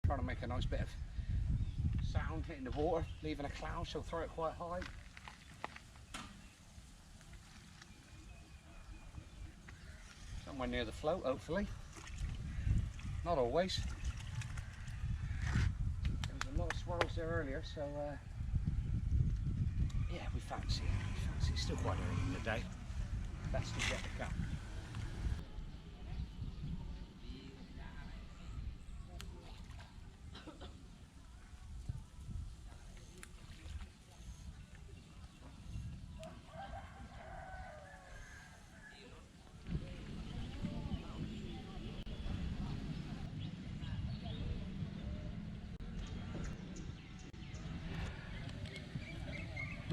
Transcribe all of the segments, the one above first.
Trying to make a nice bit of sound hitting the water, leaving a cloud, so throw it quite high. Somewhere near the float, hopefully. Not always. There was a lot of swirls there earlier, so yeah, we fancy it. It's still quite early in the day. Best to get the cup.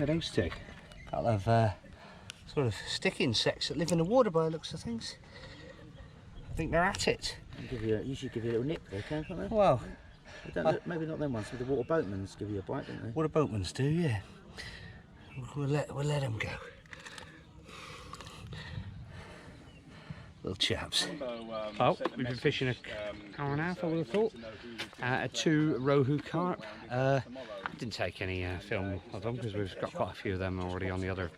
Those two. A couple of sort of stick insects that live in the water by the looks of things. I think they're at it. You should give you a little nip there, can't they? Well, maybe not them ones. The water boatmans give you a bite, don't they? water boatmans do, yeah. We'll let them go. Little chaps. Oh, we've been fishing an hour and a half, I would have thought. A 2 rohu carp. Didn't take any film of them because we've got quite a few of them already on the other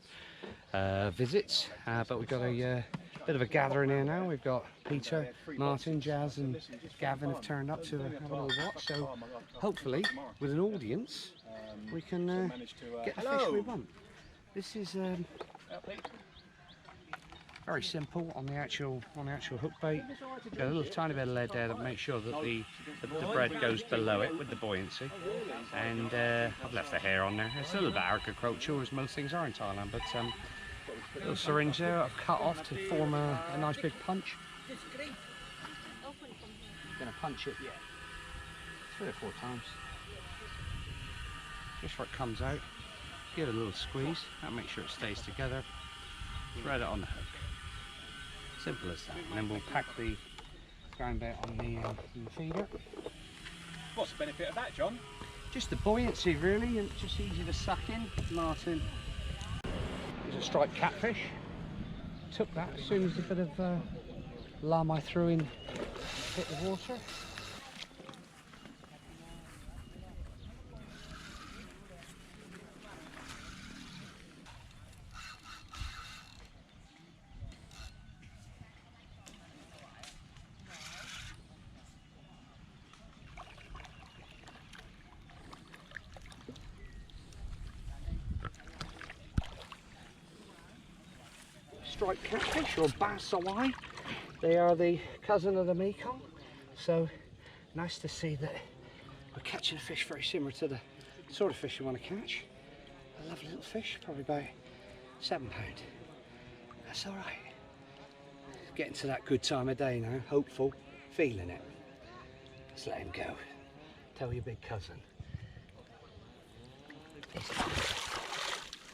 visits. But we've got a bit of a gathering here now. We've got Peter, Martin, Jazz and Gavin have turned up to have a little watch. So hopefully with an audience we can get the fish we want. This is very simple on the actual hook bait. Got a little tiny bit of lead there that makes sure that the bread goes below it with the buoyancy. And I've left the hair on there. It's a little bit agricultural as most things are in Thailand, but little syringe there I've cut off to form a nice big punch. Gonna punch it 3 or 4 times. Just where it comes out. Give it a little squeeze. That'll make sure it stays together. Thread it on the hook. Simple as that. And then we'll pack the ground bait on the feeder. What's the benefit of that, John? Just the buoyancy, really, and just easy to suck in. Martin. There's a striped catfish. Took that as soon as a bit of lamb I threw in hit the water. Striped catfish or bassawai. They are the cousin of the Mekong, so nice to see that we're catching a fish very similar to the sort of fish you want to catch. A lovely little fish, probably about £7. That's all right. Getting to that good time of day now, hopeful, feeling it. Let's let him go. Tell your big cousin.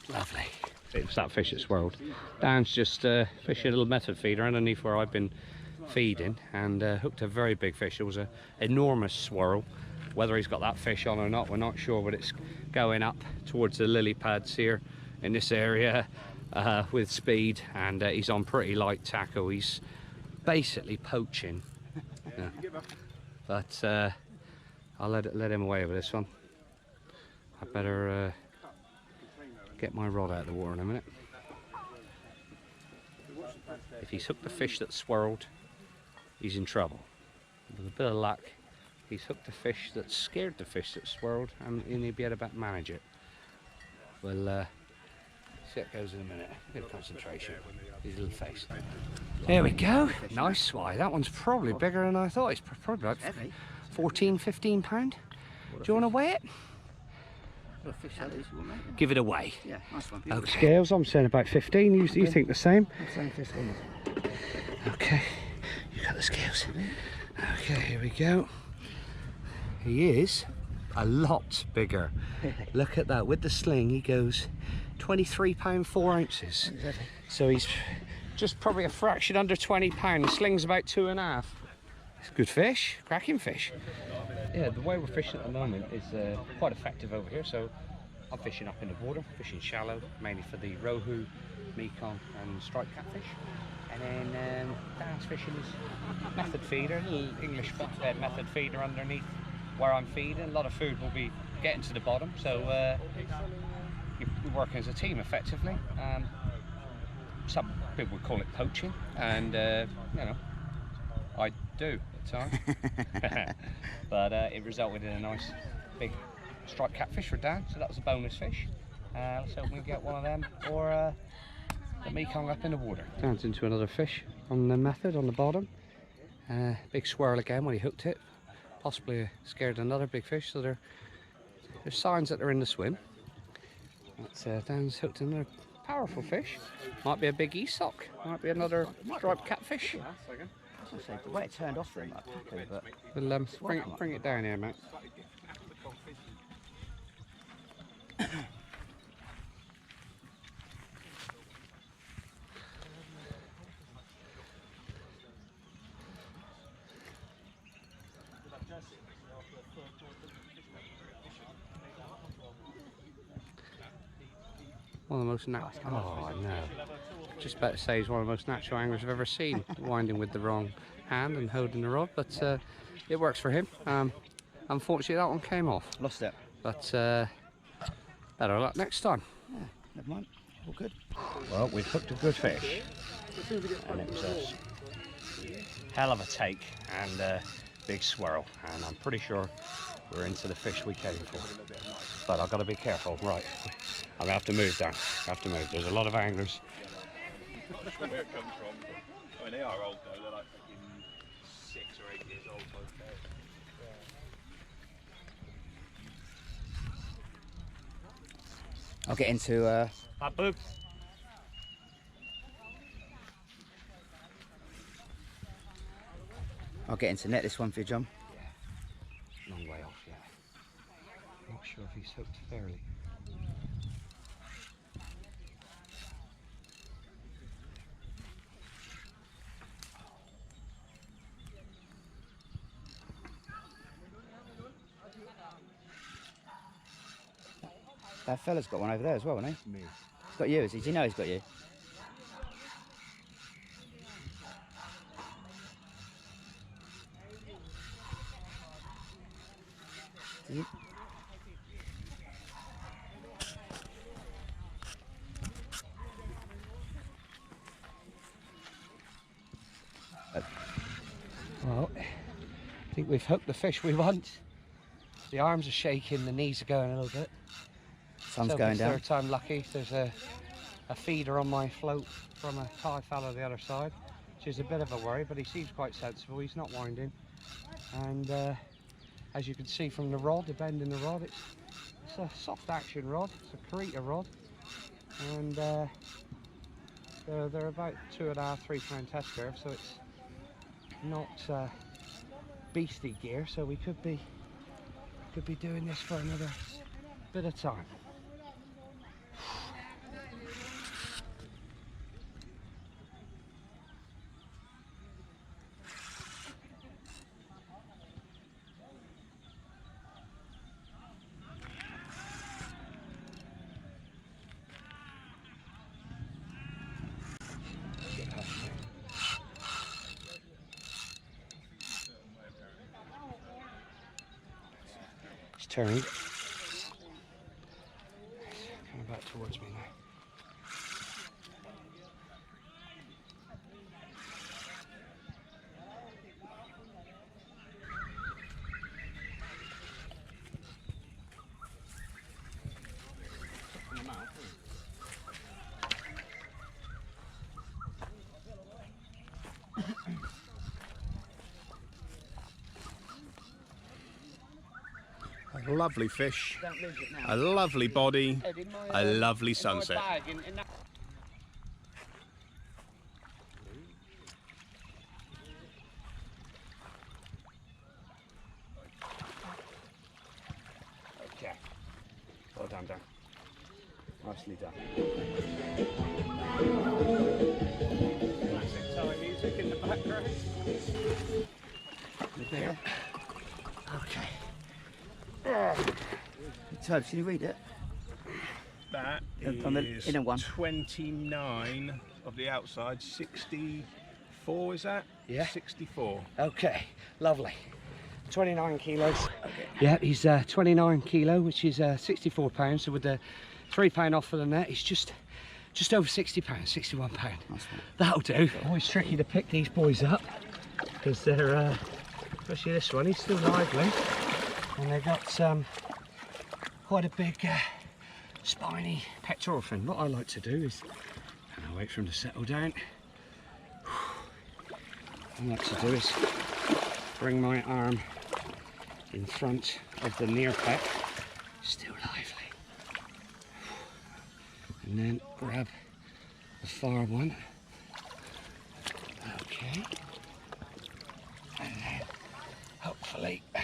Lovely. It was that fish that swirled. Dan's just fishing a little method feeder underneath where I've been feeding and hooked a very big fish. It was an enormous swirl. Whether he's got that fish on or not, we're not sure, but it's going up towards the lily pads here in this area with speed, and he's on pretty light tackle. He's basically poaching. Yeah. But I'll let him away with this one. I better get my rod out of the water in a minute. If he's hooked the fish that swirled, he's in trouble. With a bit of luck, he's hooked a fish that scared the fish that swirled, and he'll be able to manage it. We'll see how it goes in a minute. A bit of concentration. His little face. There we go. Nice swai. That one's probably bigger than I thought. It's probably like 14, 15 pound. Do you want to weigh it? Give it away. Yeah, nice one. Okay. Scales, I'm saying about 15. You think the same? I'm saying 15. Okay. You got the scales. Okay, here we go. He is a lot bigger. Look at that. With the sling, he goes 23 pound 4 ounces. Exactly. So he's just probably a fraction under 20 pound. The sling's about 2.5. It's good fish, cracking fish. Yeah, the way we're fishing at the moment is quite effective over here. So I'm fishing up in the water, fishing shallow, mainly for the rohu, Mekong and striped catfish. And then Dan's fishing his method feeder, a little English method feeder underneath where I'm feeding. A lot of food will be getting to the bottom, so you're working as a team effectively. Some people would call it poaching, and you know, I do at times. But it resulted in a nice big striped catfish for Dan, so that was a bonus fish. Let's hope we get one of them, or the Mekong up in the water. Dan's into another fish on the method on the bottom. Big swirl again when he hooked it. Possibly scared another big fish, so there's signs that they're in the swim. But, Dan's hooked another powerful fish. Might be a big e-sock, might be another striped catfish. The way it turned off from that packer, but We'll bring it down here, mate. One of the most natural. Oh no! Just about to say he's one of the most natural anglers I've ever seen. Winding with the wrong hand and holding the rod, but it works for him. Unfortunately, that one came off. lost it. But better luck next time. Yeah, never mind. All good. Well, we've hooked a good fish, and it was a hell of a take and a big swirl. And I'm pretty sure we're into the fish we came for. But I've got to be careful. Right, I'm gonna have to move down. I have to move. There's a lot of anglers. Where it comes from. I mean, they are old though. They're like fucking 6 or 8 years old. I'll get into I'll get into net this one for you, John. Yeah. Long way off, yeah. Not sure if he's hooked fairly. That fella's got one over there as well, hasn't he? Me. He's got you, is he? Does he know he's got you? Does he? Well, I think we've hooked the fish we want. The arms are shaking, the knees are going a little bit. Sun's So going it's down. third time lucky. There's a feeder on my float from a Thai fella the other side, which is a bit of a worry, but he seems quite sensible. He's not winding. And as you can see from the rod, the bend in the rod, it's a soft action rod. It's a Karita rod. And they're about 2.5, 3 pound test curve, so it's not beastly gear. So we could be doing this for another bit of time. It's turned. Coming back towards me now. A lovely fish, a lovely body, a lovely sunset. Okay. Well done, Dan. Nicely done. Classic Thai music in the background. There. Okay. Tubbs, can you read it? On the is inner one. 29 of the outside, 64 is that? Yeah. 64. Okay, lovely. 29 kilos. Okay. Yeah, he's 29 kilo, which is 64 pounds. So with the £3 off for the net, he's just over 60 pounds, 61 pound. That'll do. Always tricky to pick these boys up because they're, especially this one, he's still lively, and they've got quite a big spiny pectoral fin. What I like to do is, and I'll wait for him to settle down. What I like to do is bring my arm in front of the near pec, still lively, and then grab the far one. Okay, and then hopefully be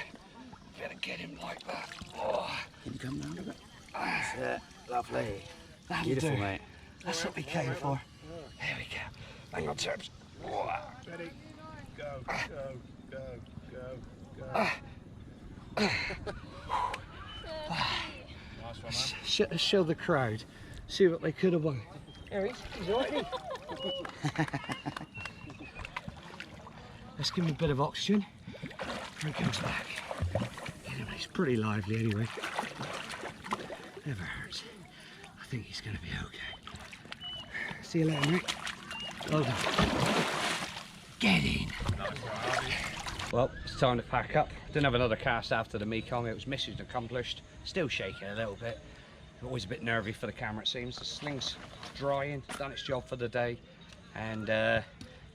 able to get him like that. Oh, Can you come round a bit? that's it. Lovely. That'll Beautiful, do. mate. That's what we came for. There we go. Hang on, Terps. Ready? Go, go, go, go, go. Nice one, man. Show the crowd. See what they could have won. There he is. He's already. Let's give him a bit of oxygen before he comes back. Anyway, he's pretty lively anyway. Never hurts. I think he's going to be okay. See you later, mate. Well done. Get in. Well, it's time to pack up. Didn't have another cast after the Mekong. It was mission accomplished. Still shaking a little bit. Always a bit nervy for the camera, it seems. The sling's drying, done its job for the day, and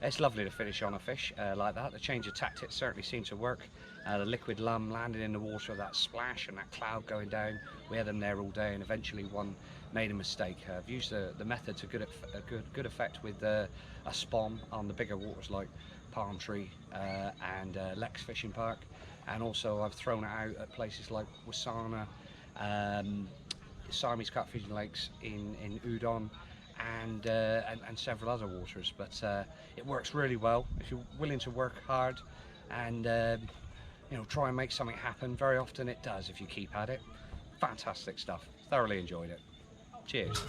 it's lovely to finish on a fish like that. The change of tactics certainly seemed to work. The liquid lum landing in the water, that splash and that cloud going down. We had them there all day, and eventually one made a mistake. I've used the method to good effect with a spawn on the bigger waters like Palm Tree and Lex Fishing Park, and also I've thrown it out at places like Wasana, Siamese catfishing lakes in Udon, and several other waters. But it works really well if you're willing to work hard and you know, try and make something happen. Very often it does if you keep at it. Fantastic stuff. Thoroughly enjoyed it. Cheers.